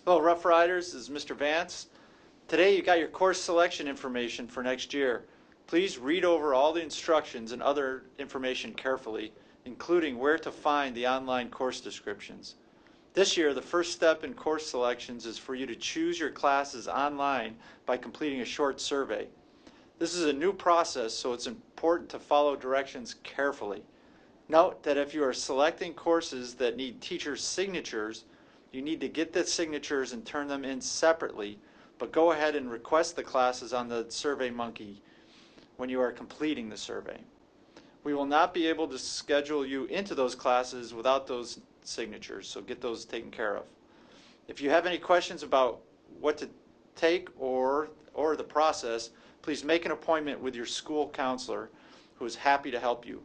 Hello, Rough Riders. This is Mr. Vance. Today you got your course selection information for next year. Please read over all the instructions and other information carefully, including where to find the online course descriptions. This year, the first step in course selections is for you to choose your classes online by completing a short survey. This is a new process, so it's important to follow directions carefully. Note that if you are selecting courses that need teacher signatures, you need to get the signatures and turn them in separately, but go ahead and request the classes on the SurveyMonkey when you are completing the survey. We will not be able to schedule you into those classes without those signatures, so get those taken care of. If you have any questions about what to take or the process, please make an appointment with your school counselor, who is happy to help you.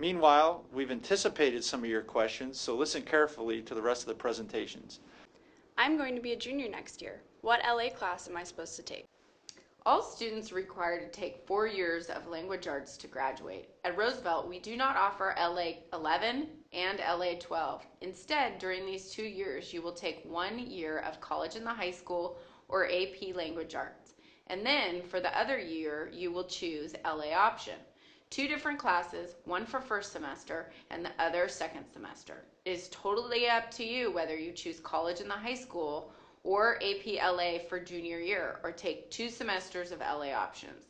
Meanwhile, we've anticipated some of your questions, so listen carefully to the rest of the presentations. I'm going to be a junior next year. What LA class am I supposed to take? All students are required to take 4 years of language arts to graduate. At Roosevelt, we do not offer LA 11 and LA 12. Instead, during these 2 years, you will take 1 year of college in the high school or AP language arts. And then, for the other year, you will choose LA option. 2 different classes, one for first semester and the other second semester. It is totally up to you whether you choose college in the high school or AP LA for junior year, or take 2 semesters of LA options.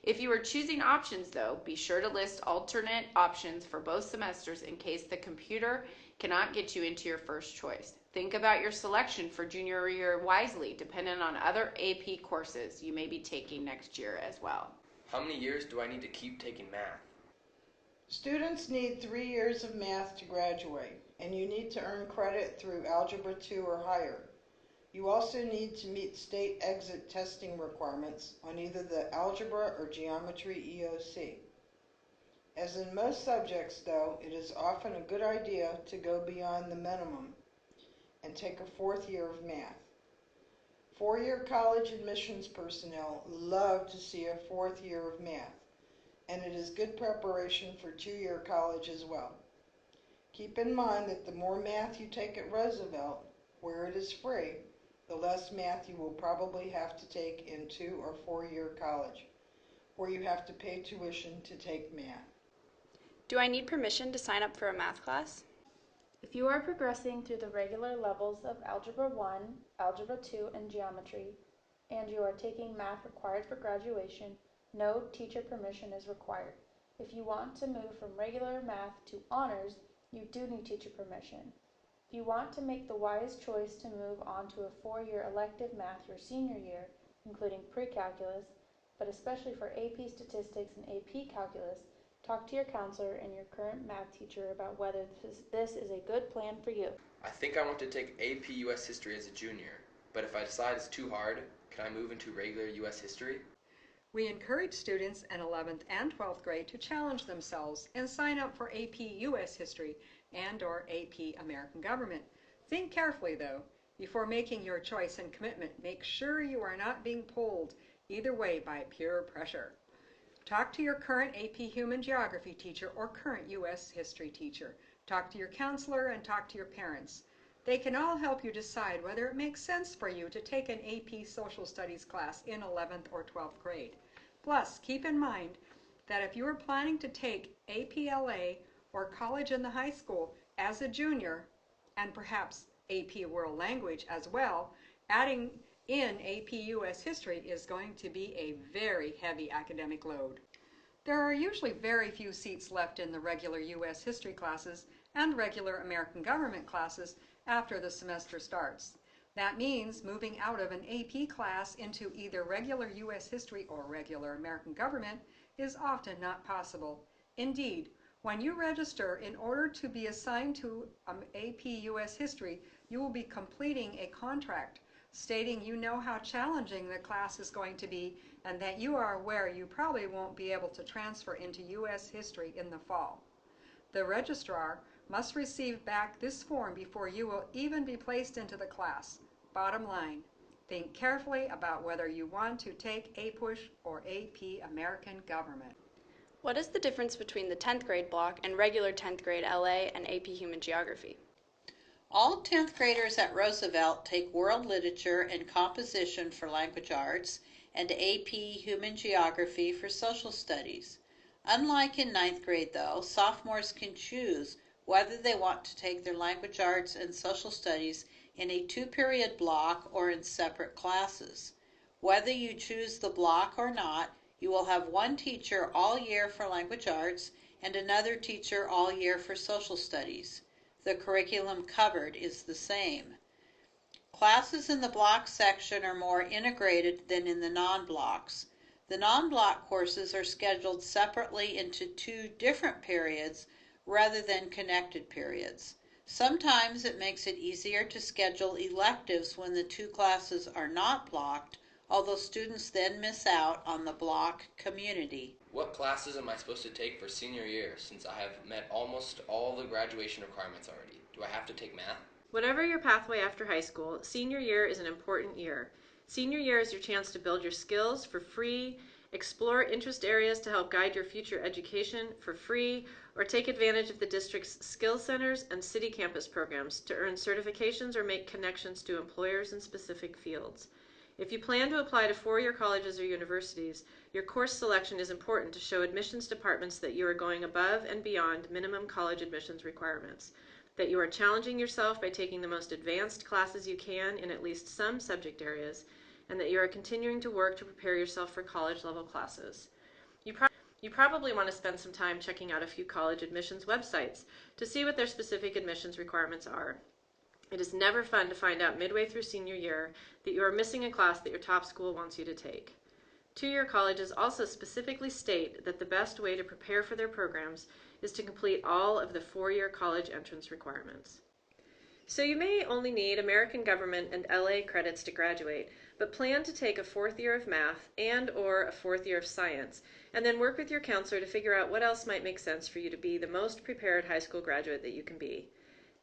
If you are choosing options though, be sure to list alternate options for both semesters in case the computer cannot get you into your first choice. Think about your selection for junior year wisely, depending on other AP courses you may be taking next year as well. How many years do I need to keep taking math? Students need 3 years of math to graduate, and you need to earn credit through Algebra 2 or higher. You also need to meet state exit testing requirements on either the Algebra or Geometry EOC. As in most subjects, though, it is often a good idea to go beyond the minimum and take a 4th year of math. 4-year college admissions personnel love to see a 4th year of math, and it is good preparation for 2-year college as well. Keep in mind that the more math you take at Roosevelt, where it is free, the less math you will probably have to take in 2- or 4-year college, where you have to pay tuition to take math. Do I need permission to sign up for a math class? If you are progressing through the regular levels of Algebra 1, Algebra 2, and Geometry, and you are taking math required for graduation, no teacher permission is required. If you want to move from regular math to honors, you do need teacher permission. If you want to make the wise choice to move on to a 4-year elective math your senior year, including pre-calculus, but especially for AP Statistics and AP Calculus, talk to your counselor and your current math teacher about whether this is a good plan for you. I think I want to take AP US History as a junior, but if I decide it's too hard, can I move into regular US History? We encourage students in 11th and 12th grade to challenge themselves and sign up for AP US History and/or AP American Government. Think carefully, though. Before making your choice and commitment, make sure you are not being pulled either way by peer pressure. Talk to your current AP Human Geography teacher or current US History teacher. Talk to your counselor and talk to your parents. They can all help you decide whether it makes sense for you to take an AP Social Studies class in 11th or 12th grade. Plus, keep in mind that if you are planning to take APLA or college in the high school as a junior, and perhaps AP World Language as well, adding in AP US History is going to be a very heavy academic load. There are usually very few seats left in the regular US History classes and regular American Government classes after the semester starts. That means moving out of an AP class into either regular US History or regular American Government is often not possible. Indeed, when you register in order to be assigned to AP US History, you will be completing a contract stating you know how challenging the class is going to be and that you are aware you probably won't be able to transfer into US History in the fall. The registrar must receive back this form before you will even be placed into the class. Bottom line, think carefully about whether you want to take APUSH or AP American Government. What is the difference between the 10th grade block and regular 10th grade LA and AP Human Geography? All 10th graders at Roosevelt take World Literature and Composition for Language Arts and AP Human Geography for Social Studies. Unlike in 9th grade, though, sophomores can choose whether they want to take their language arts and social studies in a 2-period block or in separate classes. Whether you choose the block or not, you will have one teacher all year for language arts and another teacher all year for social studies. The curriculum covered is the same. Classes in the block section are more integrated than in the non-blocks. The non-block courses are scheduled separately into 2 different periods rather than connected periods. Sometimes it makes it easier to schedule electives when the 2 classes are not blocked, although students then miss out on the block community. What classes am I supposed to take for senior year since I have met almost all the graduation requirements already? Do I have to take math? Whatever your pathway after high school, senior year is an important year. Senior year is your chance to build your skills for free, explore interest areas to help guide your future education for free, or take advantage of the district's skill centers and city campus programs to earn certifications or make connections to employers in specific fields. If you plan to apply to 4-year colleges or universities, your course selection is important to show admissions departments that you are going above and beyond minimum college admissions requirements, that you are challenging yourself by taking the most advanced classes you can in at least some subject areas, and that you are continuing to work to prepare yourself for college-level classes. You probably want to spend some time checking out a few college admissions websites to see what their specific admissions requirements are. It is never fun to find out midway through senior year that you are missing a class that your top school wants you to take. 2-year colleges also specifically state that the best way to prepare for their programs is to complete all of the 4-year college entrance requirements. So you may only need American Government and LA credits to graduate, but plan to take a 4th year of math and or a 4th year of science, and then work with your counselor to figure out what else might make sense for you to be the most prepared high school graduate that you can be.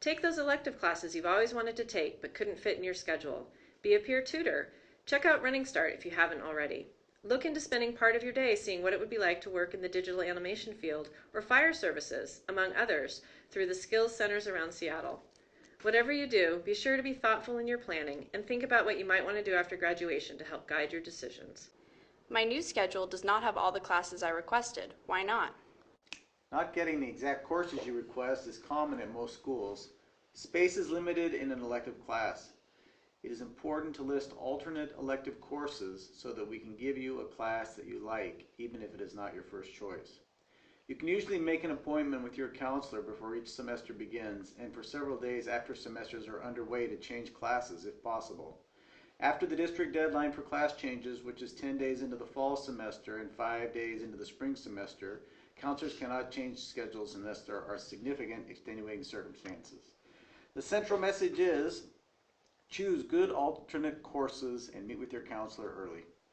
Take those elective classes you've always wanted to take but couldn't fit in your schedule. Be a peer tutor. Check out Running Start if you haven't already. Look into spending part of your day seeing what it would be like to work in the digital animation field or fire services, among others, through the skills centers around Seattle. Whatever you do, be sure to be thoughtful in your planning and think about what you might want to do after graduation to help guide your decisions. My new schedule does not have all the classes I requested. Why not? Not getting the exact courses you request is common at most schools. Space is limited in an elective class. It is important to list alternate elective courses so that we can give you a class that you like, even if it is not your first choice. You can usually make an appointment with your counselor before each semester begins and for several days after semesters are underway to change classes if possible. After the district deadline for class changes, which is 10 days into the fall semester and 5 days into the spring semester, counselors cannot change schedules unless there are significant extenuating circumstances. The central message is choose good alternate courses and meet with your counselor early.